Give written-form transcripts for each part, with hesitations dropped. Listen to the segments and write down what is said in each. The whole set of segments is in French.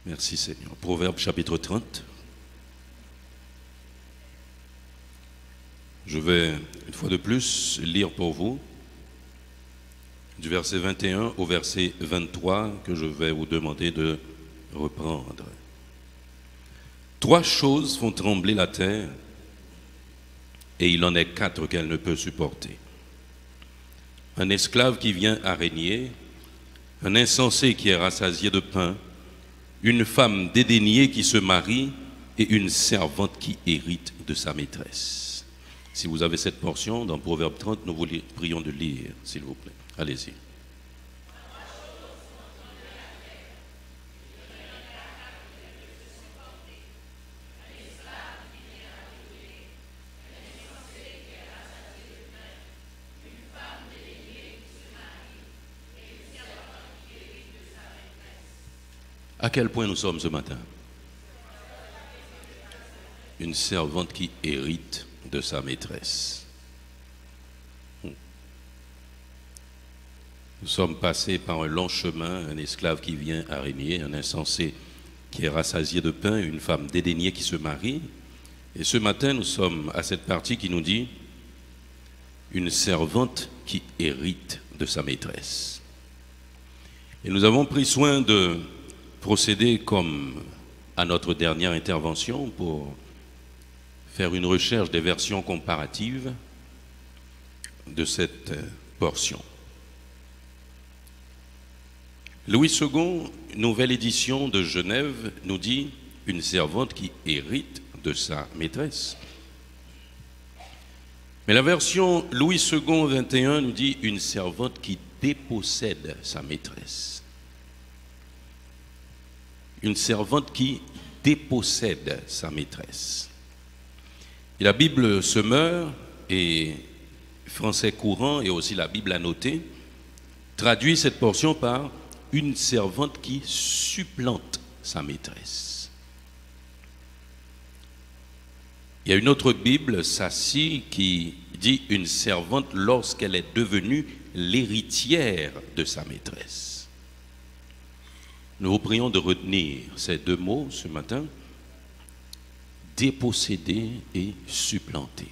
Merci Seigneur. Proverbe chapitre 30. Je vais, une fois de plus, lire pour vous du verset 21 au verset 23 que je vais vous demander de reprendre. Trois choses font trembler la terre et il en est quatre qu'elle ne peut supporter. Un esclave qui vient à régner, un insensé qui est rassasié de pain, une femme dédaignée qui se marie et une servante qui hérite de sa maîtresse. Si vous avez cette portion dans Proverbe 30, nous vous prions de lire, s'il vous plaît. Allez-y. À quel point nous sommes ce matin? Une servante qui hérite de sa maîtresse. Nous sommes passés par un long chemin, un esclave qui vient à régner, un insensé qui est rassasié de pain, une femme dédaignée qui se marie. Et ce matin, nous sommes à cette partie qui nous dit une servante qui hérite de sa maîtresse. Et nous avons pris soin de procéder comme à notre dernière intervention pour faire une recherche des versions comparatives de cette portion. Louis II, nouvelle édition de Genève, nous dit une servante qui hérite de sa maîtresse. Mais la version Louis II 21 nous dit une servante qui dépossède sa maîtresse. Une servante qui dépossède sa maîtresse. Et la Bible Semeur et Français courant et aussi la Bible annotée traduit cette portion par une servante qui supplante sa maîtresse. Il y a une autre Bible, Sassi, qui dit une servante lorsqu'elle est devenue l'héritière de sa maîtresse. Nous vous prions de retenir ces deux mots ce matin, déposséder et supplanter.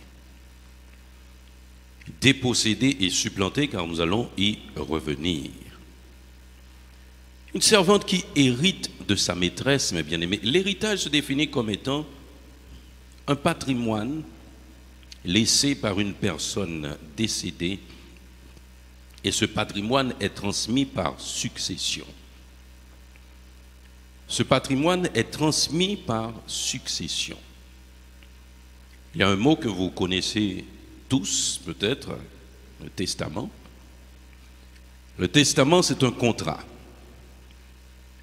Déposséder et supplanter, car nous allons y revenir. Une servante qui hérite de sa maîtresse, mes bien-aimés, l'héritage se définit comme étant un patrimoine laissé par une personne décédée, et ce patrimoine est transmis par succession. Ce patrimoine est transmis par succession. Il y a un mot que vous connaissez tous, peut-être, le testament. Le testament, c'est un contrat.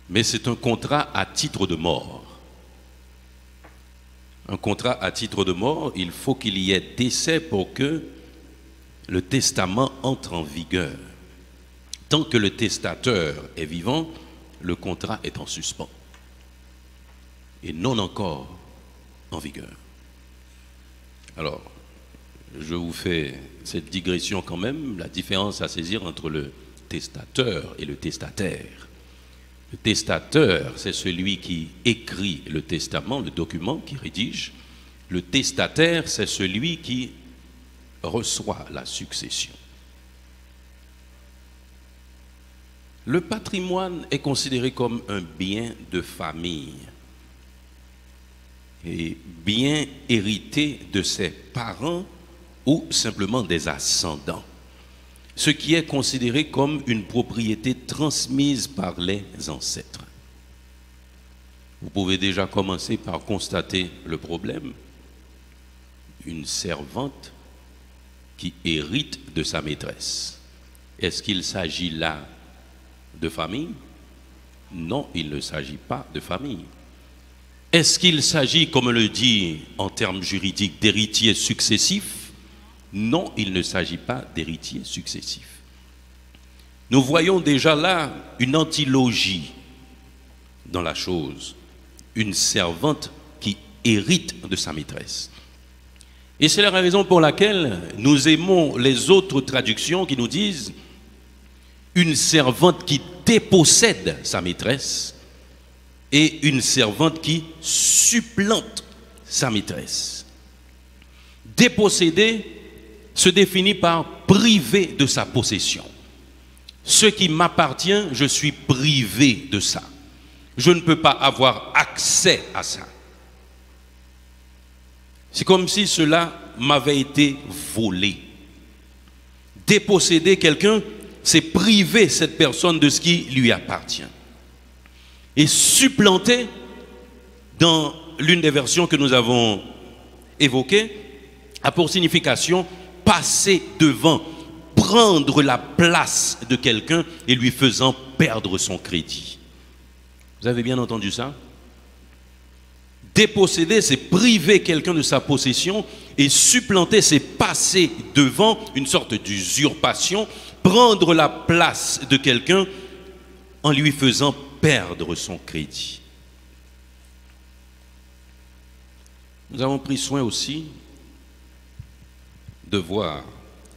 Mais c'est un contrat à titre de mort. Un contrat à titre de mort, il faut qu'il y ait décès pour que le testament entre en vigueur. Tant que le testateur est vivant, le contrat est en suspens et non encore en vigueur. Alors, je vous fais cette digression quand même, la différence à saisir entre le testateur et le testataire. Le testateur, c'est celui qui écrit le testament, le document qui rédige. Le testataire, c'est celui qui reçoit la succession. Le patrimoine est considéré comme un bien de famille et bien hérité de ses parents ou simplement des ascendants, ce qui est considéré comme une propriété transmise par les ancêtres. Vous pouvez déjà commencer par constater le problème. Une servante qui hérite de sa maîtresse. Est-ce qu'il s'agit là de famille? Non, il ne s'agit pas de famille. Est-ce qu'il s'agit, comme on le dit en termes juridiques, d'héritiers successifs? Non, il ne s'agit pas d'héritiers successifs. Nous voyons déjà là une antilogie dans la chose. Une servante qui hérite de sa maîtresse. Et c'est la raison pour laquelle nous aimons les autres traductions qui nous disent une servante qui dépossède sa maîtresse et une servante qui supplante sa maîtresse. Déposséder se définit par priver de sa possession. Ce qui m'appartient, je suis privé de ça. Je ne peux pas avoir accès à ça. C'est comme si cela m'avait été volé. Déposséder quelqu'un, c'est priver cette personne de ce qui lui appartient. Et supplanter, dans l'une des versions que nous avons évoquées, a pour signification passer devant, prendre la place de quelqu'un et lui faisant perdre son crédit. Vous avez bien entendu ça? Déposséder, c'est priver quelqu'un de sa possession, et supplanter, c'est passer devant, une sorte d'usurpation, prendre la place de quelqu'un en lui faisant perdre son crédit. Nous avons pris soin aussi de voir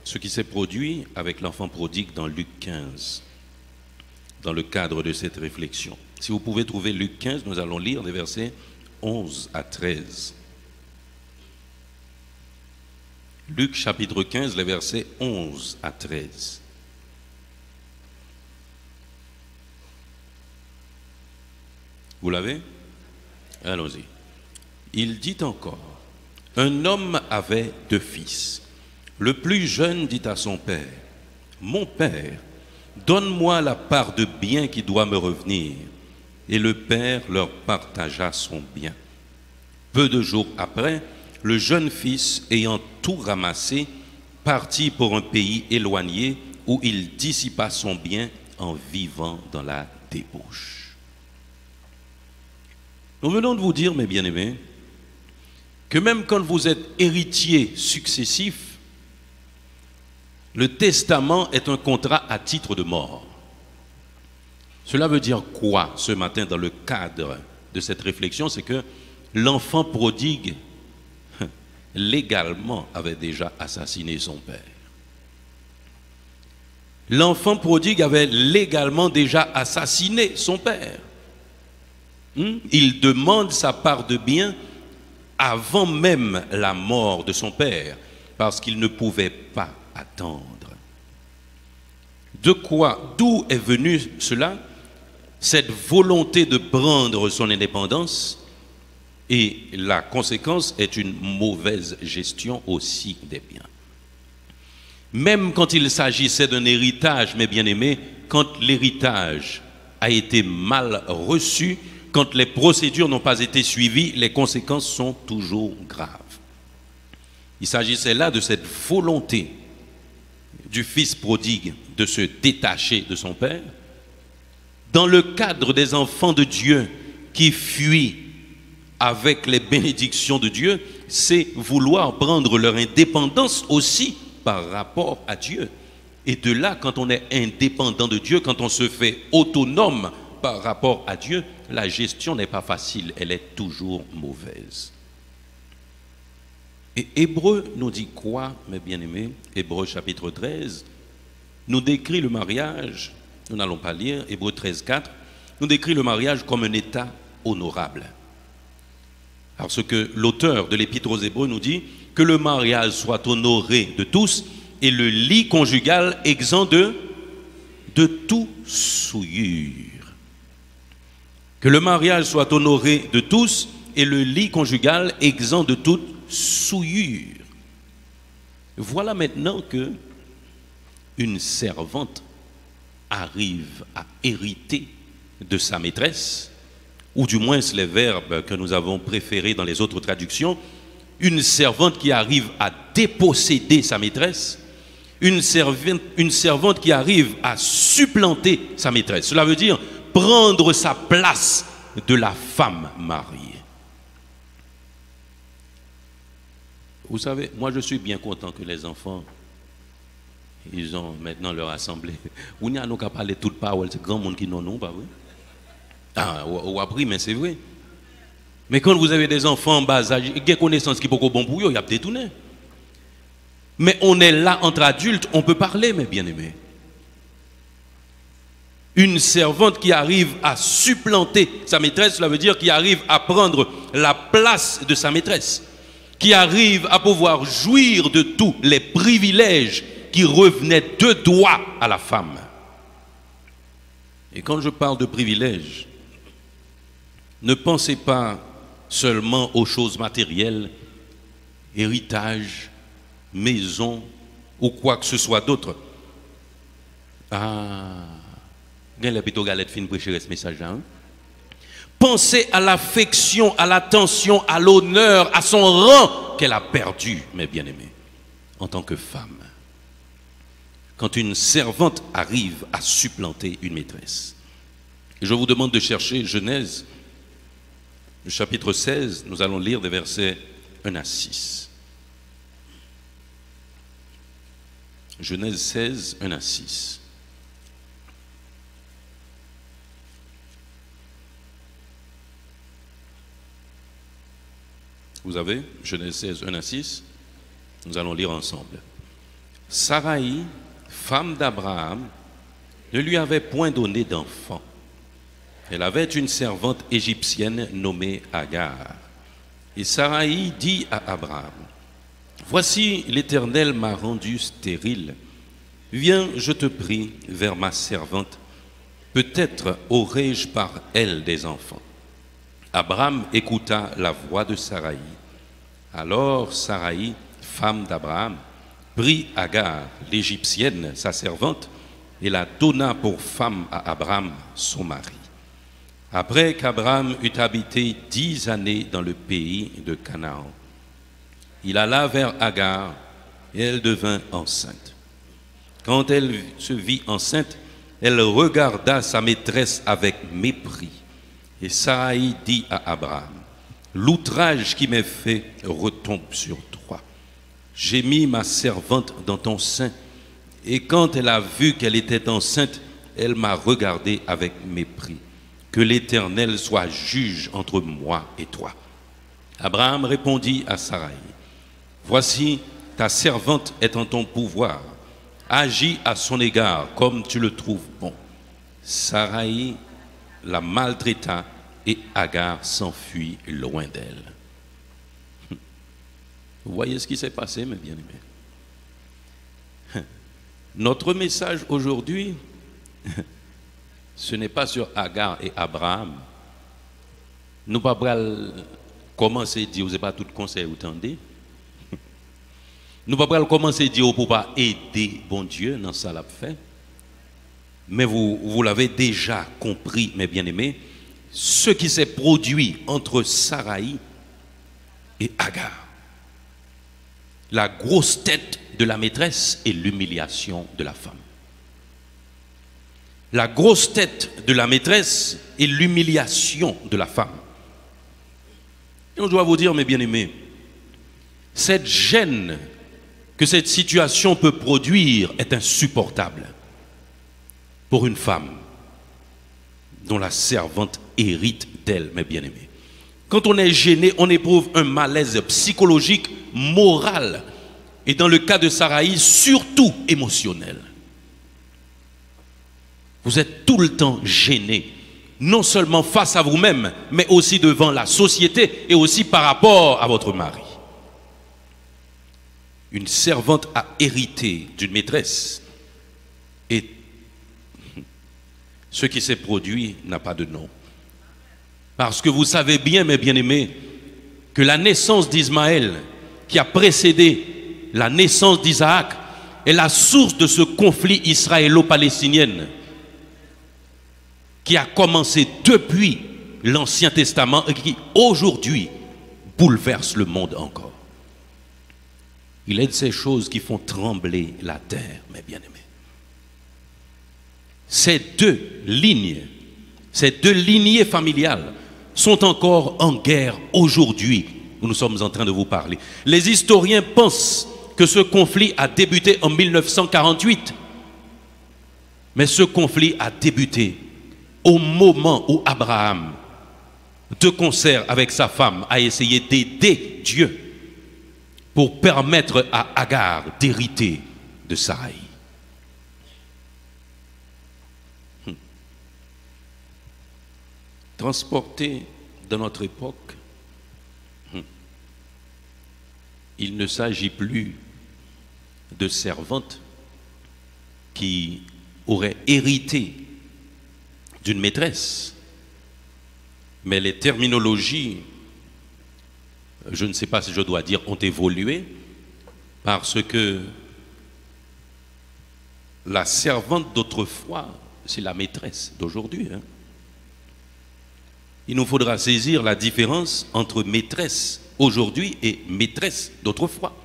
ce qui s'est produit avec l'enfant prodigue dans Luc 15, dans le cadre de cette réflexion. Si vous pouvez trouver Luc 15, nous allons lire des versets 11 à 13. Luc chapitre 15, les versets 11 à 13. Vous l'avez? Allons-y. Il dit encore, un homme avait 2 fils. Le plus jeune dit à son père, mon père, donne-moi la part de bien qui doit me revenir. Et le père leur partagea son bien. Peu de jours après, le jeune fils, ayant tout ramassé, partit pour un pays éloigné où il dissipa son bien en vivant dans la débauche. Nous venons de vous dire, mes bien-aimés, que même quand vous êtes héritier successif, le testament est un contrat à titre de mort. Cela veut dire quoi ce matin dans le cadre de cette réflexion? C'est que l'enfant prodigue, légalement, avait déjà assassiné son père. L'enfant prodigue avait légalement déjà assassiné son père. Il demande sa part de bien avant même la mort de son père, parce qu'il ne pouvait pas attendre. D'où est venu cela? Cette volonté de prendre son indépendance, et la conséquence est une mauvaise gestion aussi des biens. Même quand il s'agissait d'un héritage, mes bien-aimés, quand l'héritage a été mal reçu, quand les procédures n'ont pas été suivies, les conséquences sont toujours graves. Il s'agissait là de cette volonté du fils prodigue de se détacher de son père. Dans le cadre des enfants de Dieu qui fuient avec les bénédictions de Dieu, c'est vouloir prendre leur indépendance aussi par rapport à Dieu. Et de là, quand on est indépendant de Dieu, quand on se fait autonome par rapport à Dieu, la gestion n'est pas facile, elle est toujours mauvaise. Et Hébreu nous dit quoi, mes bien-aimés? Hébreu chapitre 13 nous décrit le mariage, nous n'allons pas lire, Hébreu 13, 4, nous décrit le mariage comme un état honorable. Parce que l'auteur de l'Épître aux Hébreux nous dit que le mariage soit honoré de tous et le lit conjugal exempt de toute souillure. Que le mariage soit honoré de tous et le lit conjugal exempt de toute souillure. Voilà maintenant que une servante arrive à hériter de sa maîtresse, ou du moins les verbes que nous avons préférés dans les autres traductions, une servante qui arrive à déposséder sa maîtresse, une servante qui arrive à supplanter sa maîtresse. Cela veut dire prendre sa place de la femme mariée. Vous savez, moi je suis bien content que les enfants, ils ont maintenant leur assemblée. Vous n'y a qu'à parler toute parole, c'est grand monde qui n'en ont pas, oui? Ah, ou appris, mais c'est vrai. Mais quand vous avez des enfants en bas âge, il y a des connaissances qui sont pas bon pour eux, il y a détourné. Mais on est là entre adultes, on peut parler, mes bien-aimés. Une servante qui arrive à supplanter sa maîtresse, cela veut dire qui arrive à prendre la place de sa maîtresse, qui arrive à pouvoir jouir de tous les privilèges qui revenaient de droit à la femme. Et quand je parle de privilèges, ne pensez pas seulement aux choses matérielles, héritage, maison ou quoi que ce soit d'autre. Pensez à l'affection, à l'attention, à l'honneur, à son rang qu'elle a perdu, mes bien-aimés, en tant que femme. Quand une servante arrive à supplanter une maîtresse. Et je vous demande de chercher Genèse, le chapitre 16, nous allons lire des versets 1 à 6. Genèse 16, 1 à 6. Vous avez Genèse 16, 1 à 6. Nous allons lire ensemble. Saraï, femme d'Abraham, ne lui avait point donné d'enfant. Elle avait une servante égyptienne nommée Agar. Et Saraï dit à Abraham, voici l'Éternel m'a rendu stérile. Viens, je te prie, vers ma servante. Peut-être aurai-je par elle des enfants. Abraham écouta la voix de Saraï. Alors Saraï, femme d'Abraham, prit Agar, l'Égyptienne, sa servante, et la donna pour femme à Abraham, son mari. Après qu'Abraham eut habité 10 années dans le pays de Canaan, il alla vers Agar et elle devint enceinte. Quand elle se vit enceinte, elle regarda sa maîtresse avec mépris. Et Saraï dit à Abraham, l'outrage qui m'est fait retombe sur toi. J'ai mis ma servante dans ton sein, et quand elle a vu qu'elle était enceinte, elle m'a regardé avec mépris. Que l'Éternel soit juge entre moi et toi. Abraham répondit à Saraï, voici, ta servante est en ton pouvoir. Agis à son égard comme tu le trouves bon. Saraï la maltraita et Agar s'enfuit loin d'elle. Vous voyez ce qui s'est passé, mes bien-aimés? Notre message aujourd'hui, ce n'est pas sur Agar et Abraham. Nous ne pouvons pas commencer à dire, vous n'avez pas tout conseil, vous entendez? Nous ne pouvons pas commencer à dire, pour ne pas aider bon Dieu dans ça l'a fait. Mais vous l'avez déjà compris, mes bien-aimés, ce qui s'est produit entre Saraï et Agar. La grosse tête de la maîtresse et l'humiliation de la femme. La grosse tête de la maîtresse et l'humiliation de la femme. Et on doit vous dire, mes bien-aimés, cette gêne que cette situation peut produire est insupportable pour une femme dont la servante hérite d'elle, mes bien-aimés. Quand on est gêné, on éprouve un malaise psychologique, moral, et dans le cas de Saraï, surtout émotionnel. Vous êtes tout le temps gêné, non seulement face à vous-même, mais aussi devant la société et aussi par rapport à votre mari. Une servante a hérité d'une maîtresse et ce qui s'est produit n'a pas de nom. Parce que vous savez bien, mes bien-aimés, que la naissance d'Ismaël, qui a précédé la naissance d'Isaac, est la source de ce conflit israélo-palestinien qui a commencé depuis l'Ancien Testament et qui aujourd'hui bouleverse le monde encore. Il est de ces choses qui font trembler la terre, mes bien-aimés. Ces deux lignées familiales sont encore en guerre aujourd'hui où nous sommes en train de vous parler. Les historiens pensent que ce conflit a débuté en 1948. Mais ce conflit a débuté au moment où Abraham, de concert avec sa femme, a essayé d'aider Dieu pour permettre à Agar d'hériter de Saraï. transporté dans notre époque, il ne s'agit plus de servantes qui auraient hérité d'une maîtresse, mais les terminologies, je ne sais pas si je dois dire, ont évolué, parce que la servante d'autrefois, c'est la maîtresse d'aujourd'hui. Il nous faudra saisir la différence entre maîtresse aujourd'hui et maîtresse d'autrefois.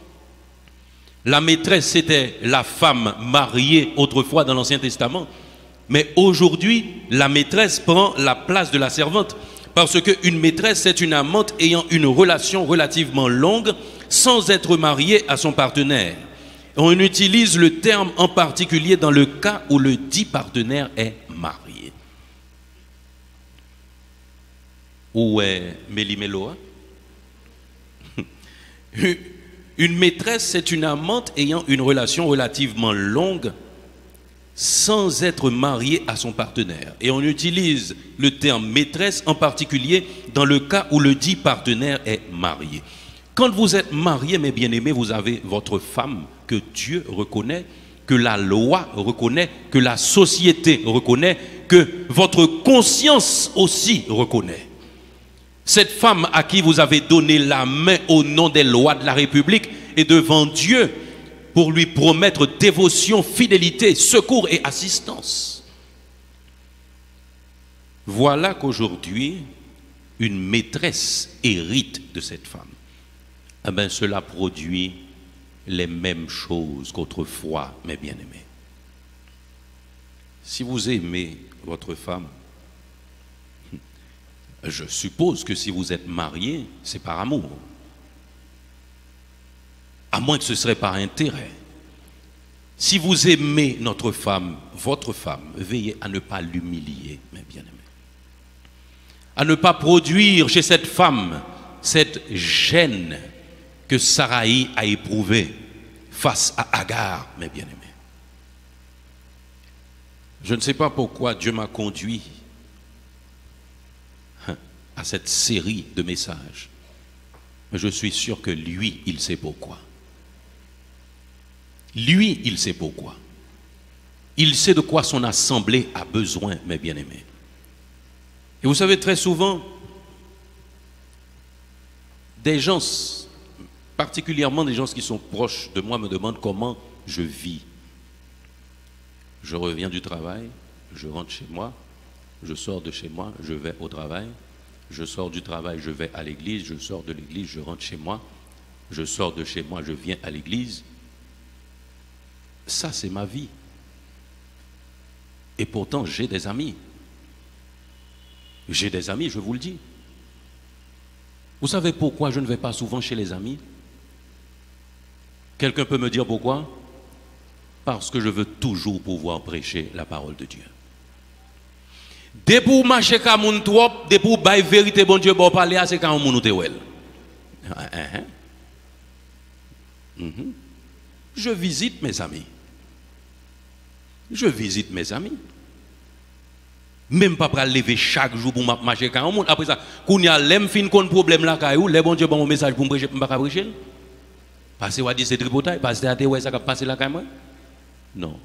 La maîtresse, c'était la femme mariée autrefois dans l'Ancien Testament, mais aujourd'hui, la maîtresse prend la place de la servante, parce qu'une maîtresse, c'est une amante ayant une relation relativement longue sans être mariée à son partenaire. On utilise le terme en particulier dans le cas où le dit partenaire est marié. Où est Méli-Méloa? Une maîtresse, c'est une amante ayant une relation relativement longue sans être mariée à son partenaire. Et on utilise le terme maîtresse en particulier dans le cas où le dit partenaire est marié. Quand vous êtes marié, mes bien-aimés, vous avez votre femme que Dieu reconnaît, que la loi reconnaît, que la société reconnaît, que votre conscience aussi reconnaît. Cette femme à qui vous avez donné la main au nom des lois de la République et devant Dieu pour lui promettre dévotion, fidélité, secours et assistance. Voilà qu'aujourd'hui, une maîtresse hérite de cette femme. Eh bien, cela produit les mêmes choses qu'autrefois, mes bien-aimés. Si vous aimez votre femme, je suppose que si vous êtes marié, c'est par amour. À moins que ce serait par intérêt. Si vous aimez notre femme, votre femme, veillez à ne pas l'humilier, mes bien-aimés. À ne pas produire chez cette femme cette gêne que Saraï a éprouvée face à Agar, mes bien-aimés. Je ne sais pas pourquoi Dieu m'a conduit à cette série de messages, mais je suis sûr que lui, il sait pourquoi. Lui, il sait pourquoi. Il sait de quoi son assemblée a besoin, mes bien-aimés. Et vous savez, très souvent, des gens, particulièrement des gens qui sont proches de moi, me demandent comment je vis. Je reviens du travail, je rentre chez moi, je sors de chez moi, je vais au travail, je sors du travail, je vais à l'église, je sors de l'église, je rentre chez moi, je sors de chez moi, je viens à l'église. Ça, c'est ma vie. Et pourtant, j'ai des amis. J'ai des amis, je vous le dis. Vous savez pourquoi je ne vais pas souvent chez les amis? Quelqu'un peut me dire pourquoi? Parce que je veux toujours pouvoir prêcher la parole de Dieu. Dès pour marcher comme un trop, dès pour bailler vérité, bon Dieu, bon parler, c'est quand on te ouel. Je visite mes amis. Je visite mes amis. Même pas pour lever chaque jour pour marcher quand on. Après ça, quand il y a l'em fin qu'on problème là, les bon Dieu, bon message pour me prêcher, pour me prêcher. Parce que vous dites c'est tripotaille, parce que vous ça passe là quand même. Non.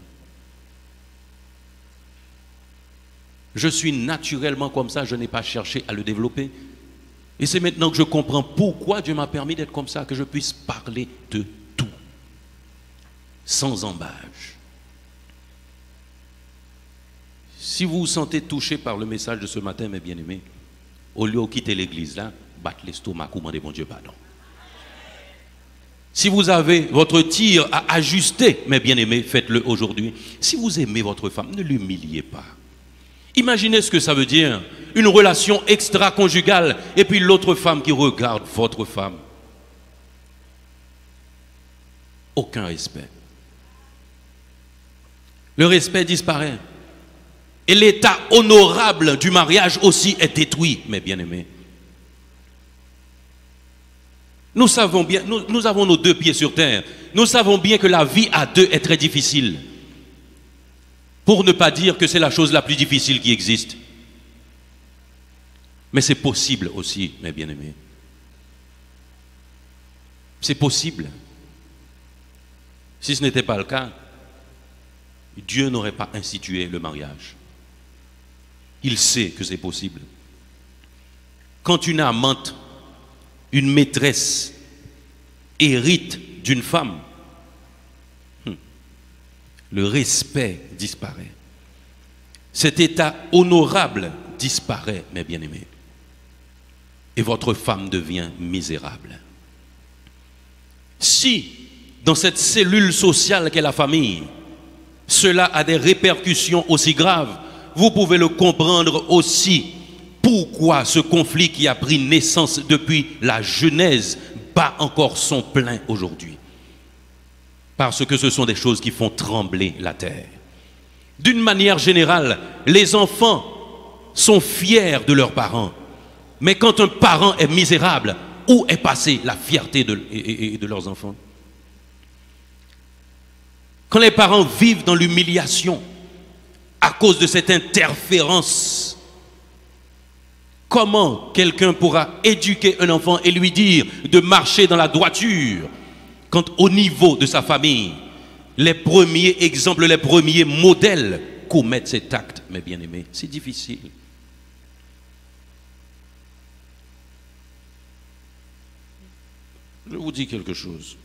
Je suis naturellement comme ça, je n'ai pas cherché à le développer. Et c'est maintenant que je comprends pourquoi Dieu m'a permis d'être comme ça, que je puisse parler de tout, sans embâche. Si vous vous sentez touché par le message de ce matin, mes bien-aimés, au lieu de quitter l'église là, battez l'estomac, demandez bon Dieu pardon. Si vous avez votre tir à ajuster, mes bien-aimés, faites-le aujourd'hui. Si vous aimez votre femme, ne l'humiliez pas. Imaginez ce que ça veut dire, une relation extra-conjugale, et puis l'autre femme qui regarde votre femme. Aucun respect. Le respect disparaît. Et l'état honorable du mariage aussi est détruit, mes bien-aimés. Nous savons bien, nous avons nos deux pieds sur terre. Nous savons bien que la vie à deux est très difficile. Pour ne pas dire que c'est la chose la plus difficile qui existe. Mais c'est possible aussi, mes bien-aimés. C'est possible. Si ce n'était pas le cas, Dieu n'aurait pas institué le mariage. Il sait que c'est possible. Quand une amante, une maîtresse, hérite d'une femme, le respect disparaît. Cet état honorable disparaît, mes bien-aimés. Et votre femme devient misérable. Si, dans cette cellule sociale qu'est la famille, cela a des répercussions aussi graves, vous pouvez le comprendre aussi. Pourquoi ce conflit qui a pris naissance depuis la Genèse bat encore son plein aujourd'hui? Parce que ce sont des choses qui font trembler la terre. D'une manière générale, les enfants sont fiers de leurs parents. Mais quand un parent est misérable, où est passée la fierté de leurs enfants? Quand les parents vivent dans l'humiliation à cause de cette interférence, comment quelqu'un pourra éduquer un enfant et lui dire de marcher dans la droiture quand au niveau de sa famille, les premiers exemples, les premiers modèles commettent cet acte, mes bien-aimés? C'est difficile. Je vous dis quelque chose.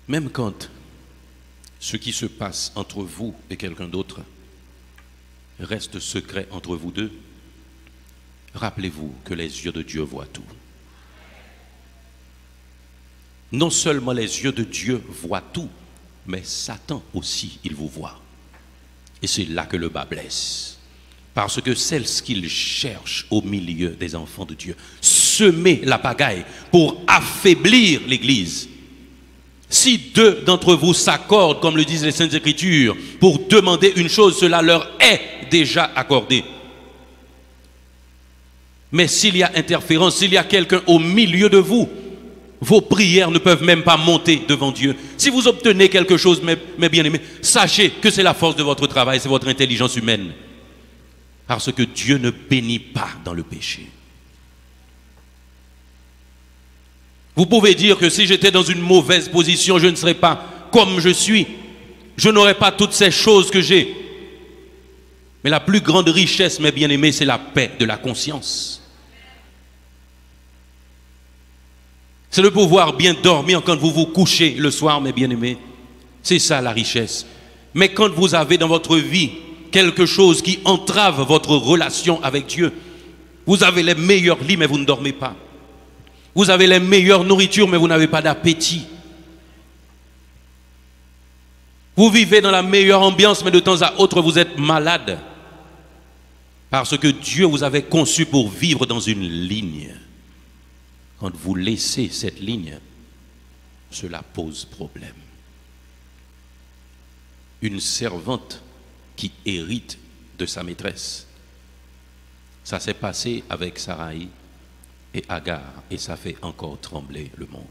Même quand ce qui se passe entre vous et quelqu'un d'autre reste secret entre vous deux, rappelez-vous que les yeux de Dieu voient tout. Non seulement les yeux de Dieu voient tout, mais Satan aussi, il vous voit. Et c'est là que le bas blesse. Parce que c'est ce qu'il cherche au milieu des enfants de Dieu. Semer la pagaille pour affaiblir l'Église. Si deux d'entre vous s'accordent, comme le disent les Saintes Écritures, pour demander une chose, cela leur est déjà accordé. Mais s'il y a interférence, s'il y a quelqu'un au milieu de vous, vos prières ne peuvent même pas monter devant Dieu. Si vous obtenez quelque chose, mes bien-aimés, sachez que c'est la force de votre travail, c'est votre intelligence humaine. Parce que Dieu ne bénit pas dans le péché. Vous pouvez dire que si j'étais dans une mauvaise position, je ne serais pas comme je suis. Je n'aurais pas toutes ces choses que j'ai. Mais la plus grande richesse, mes bien-aimés, c'est la paix de la conscience. C'est de pouvoir bien dormir quand vous vous couchez le soir, mes bien-aimés. C'est ça la richesse. Mais quand vous avez dans votre vie quelque chose qui entrave votre relation avec Dieu, vous avez les meilleurs lits, mais vous ne dormez pas. Vous avez les meilleures nourritures, mais vous n'avez pas d'appétit. Vous vivez dans la meilleure ambiance, mais de temps à autre, vous êtes malade. Parce que Dieu vous avait conçu pour vivre dans une ligne. Quand vous laissez cette ligne, cela pose problème. Une servante qui hérite de sa maîtresse. Ça s'est passé avec Sarai et Agar, et ça fait encore trembler le monde.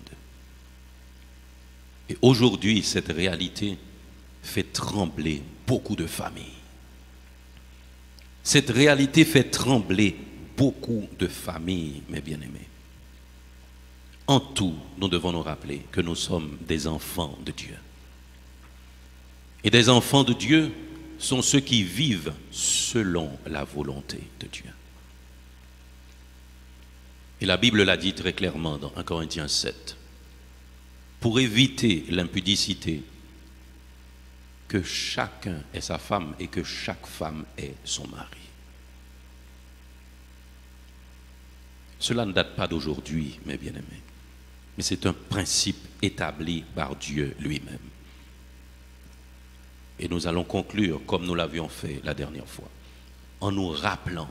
Et aujourd'hui, cette réalité fait trembler beaucoup de familles. Cette réalité fait trembler beaucoup de familles, mes bien-aimés. En tout, nous devons nous rappeler que nous sommes des enfants de Dieu. Et des enfants de Dieu sont ceux qui vivent selon la volonté de Dieu. Et la Bible l'a dit très clairement dans 1 Corinthiens 7. Pour éviter l'impudicité, que chacun ait sa femme et que chaque femme ait son mari. Cela ne date pas d'aujourd'hui, mes bien-aimés, mais c'est un principe établi par Dieu lui-même. Et nous allons conclure comme nous l'avions fait la dernière fois, en nous rappelant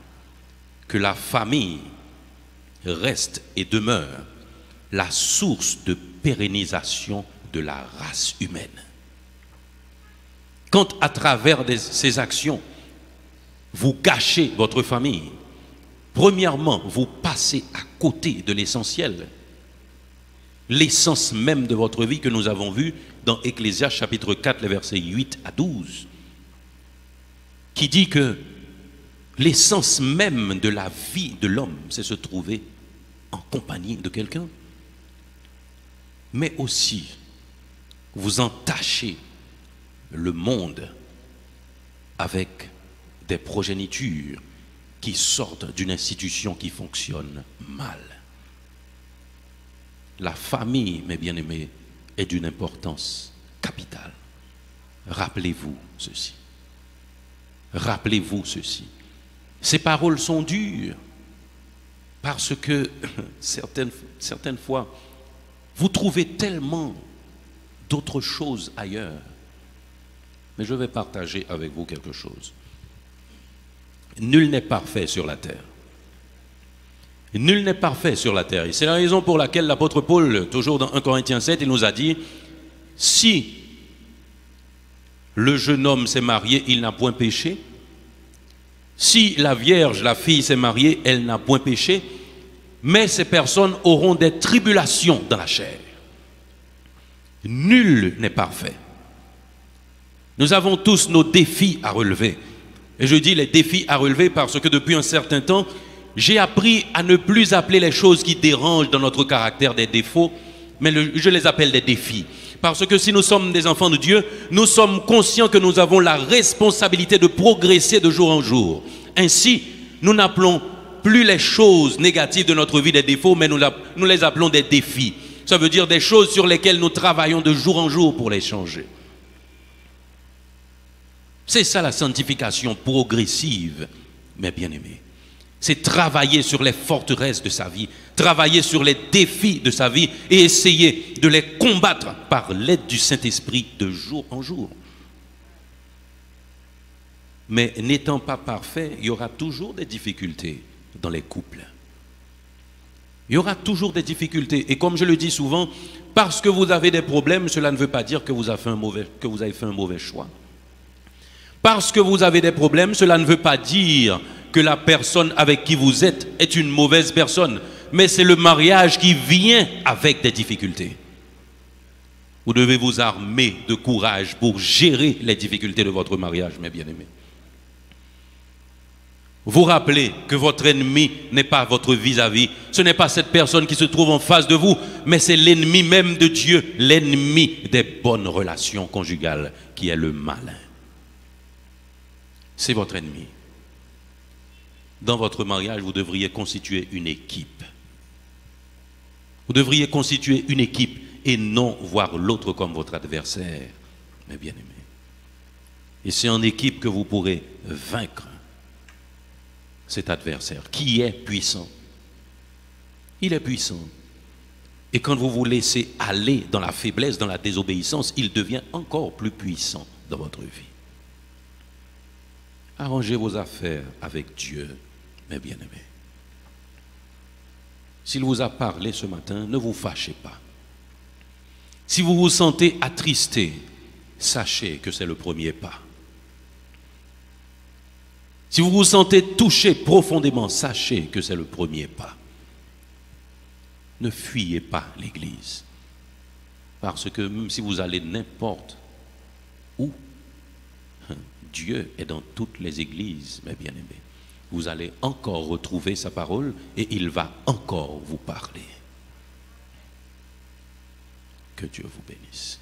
que la famille reste et demeure la source de pérennisation de la race humaine. Quand à travers ces actions, vous gâchez votre famille, premièrement, vous passez à côté de l'essentiel, l'essence même de votre vie que nous avons vu dans Ecclésiaste chapitre 4, les versets 8 à 12, qui dit que L'essence même de la vie de l'homme, c'est se trouver en compagnie de quelqu'un. Mais aussi, vous entachez le monde avec des progénitures qui sortent d'une institution qui fonctionne mal. La famille, mes bien-aimés, est d'une importance capitale. Rappelez-vous ceci. Rappelez-vous ceci. Ces paroles sont dures parce que certaines fois, vous trouvez tellement d'autres choses ailleurs. Mais je vais partager avec vous quelque chose. Nul n'est parfait sur la terre. Nul n'est parfait sur la terre. Et c'est la raison pour laquelle l'apôtre Paul, toujours dans 1 Corinthiens 7, il nous a dit, si le jeune homme s'est marié, il n'a point péché. Si la vierge, la fille s'est mariée, elle n'a point péché. Mais ces personnes auront des tribulations dans la chair. Nul n'est parfait. Nous avons tous nos défis à relever. Et je dis les défis à relever parce que depuis un certain temps, j'ai appris à ne plus appeler les choses qui dérangent dans notre caractère des défauts, mais je les appelle des défis. Parce que si nous sommes des enfants de Dieu, nous sommes conscients que nous avons la responsabilité de progresser de jour en jour. Ainsi, nous n'appelons plus les choses négatives de notre vie des défauts, mais nous les appelons des défis. Ça veut dire des choses sur lesquelles nous travaillons de jour en jour pour les changer. C'est ça la sanctification progressive, mes bien-aimés. C'est travailler sur les forteresses de sa vie, travailler sur les défis de sa vie et essayer de les combattre par l'aide du Saint-Esprit de jour en jour. Mais n'étant pas parfait, il y aura toujours des difficultés dans les couples. Il y aura toujours des difficultés. Et comme je le dis souvent, parce que vous avez des problèmes, cela ne veut pas dire que vous avez fait un mauvais choix. Parce que vous avez des problèmes, cela ne veut pas dire que la personne avec qui vous êtes est une mauvaise personne. Mais c'est le mariage qui vient avec des difficultés. Vous devez vous armer de courage pour gérer les difficultés de votre mariage, mes bien-aimés. Vous rappelez que votre ennemi n'est pas votre vis-à-vis. Ce n'est pas cette personne qui se trouve en face de vous, mais c'est l'ennemi même de Dieu, l'ennemi des bonnes relations conjugales, qui est le malin. C'est votre ennemi. Dans votre mariage, vous devriez constituer une équipe. Vous devriez constituer une équipe et non voir l'autre comme votre adversaire, mes bien-aimés. Et c'est en équipe que vous pourrez vaincre cet adversaire qui est puissant. Il est puissant. Et quand vous vous laissez aller dans la faiblesse, dans la désobéissance, il devient encore plus puissant dans votre vie. Arrangez vos affaires avec Dieu, mes bien-aimés. S'il vous a parlé ce matin, ne vous fâchez pas. Si vous vous sentez attristé, sachez que c'est le premier pas. Si vous vous sentez touché profondément, sachez que c'est le premier pas. Ne fuyez pas l'Église. Parce que même si vous allez n'importe où, Dieu est dans toutes les églises, mes bien-aimés. Vous allez encore retrouver sa parole et il va encore vous parler. Que Dieu vous bénisse.